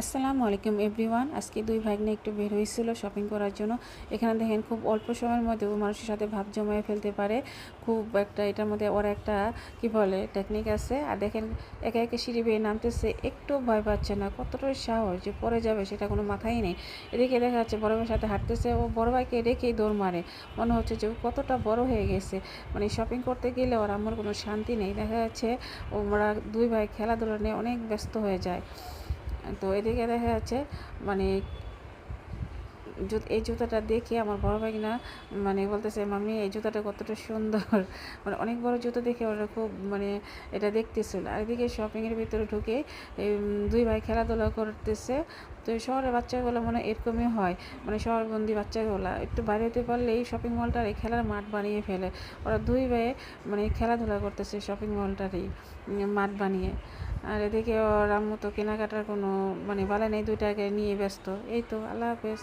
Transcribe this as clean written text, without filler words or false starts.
আসসালামু আলাইকুম এভরিওয়ান। আজকে দুই ভাগ্নে একটু বের হয়েছিল শপিং করার জন্য। এখানে দেখেন খুব অল্প সময়ের মধ্যে ও মানুষের সাথে ভাব জমায়ে ফেলতে পারে। খুব একটা এটার মধ্যে ওর একটা কি বলে টেকনিক আছে। আর দেখেন একে একে সিঁড়ি বেয়ে নামতেছে, একটু ভয় পাচ্ছে না। কতটা সাহস যে পড়ে যাবে সেটা কোনো মাথায় নেই। এদিকে দেখা যাচ্ছে বড় ভাইয়ের সাথে হাঁটতেছে, ও বড় ভাইকে রেখেই দৌড় মারে। মনে হচ্ছে যে ও কতটা বড় হয়ে গেছে। মানে শপিং করতে গেলে ওর আমার কোনো শান্তি নেই। দেখা যাচ্ছে ওরা দুই ভাই খেলাধুলা নিয়ে অনেক ব্যস্ত হয়ে যায়। তো এদিকে দেখা যাচ্ছে মানে এই জুতাটা দেখে আমার বড় ভাই না মানে বলতেছে, মাম্মি এই জুতাটা কতটা সুন্দর। মানে অনেক বড় জুতো দেখে ওরা খুব মানে এটা দেখতেছিল। আর এদিকে শপিংয়ের ভিতরে ঢুকে দুই ভাই খেলাধুলা করতেছে। তো শহরের বাচ্চাগুলো মনে হয় এরকমই হয়, মানে শহরবন্দি বাচ্চাগুলো একটু বাইরে হতে পারলে এই শপিং মলটার এই খেলার মাঠ বানিয়ে ফেলে। ওরা দুই ভাই মানে খেলাধুলা করতেছে শপিং মলটারই মাঠ বানিয়ে। আর এদিকে ওর আম্মু তো কেনাকাটার কোনো মানে বালা নেই, দুইটাকে নিয়ে ব্যস্ত। এই তো, আল্লাহ হাফেজ।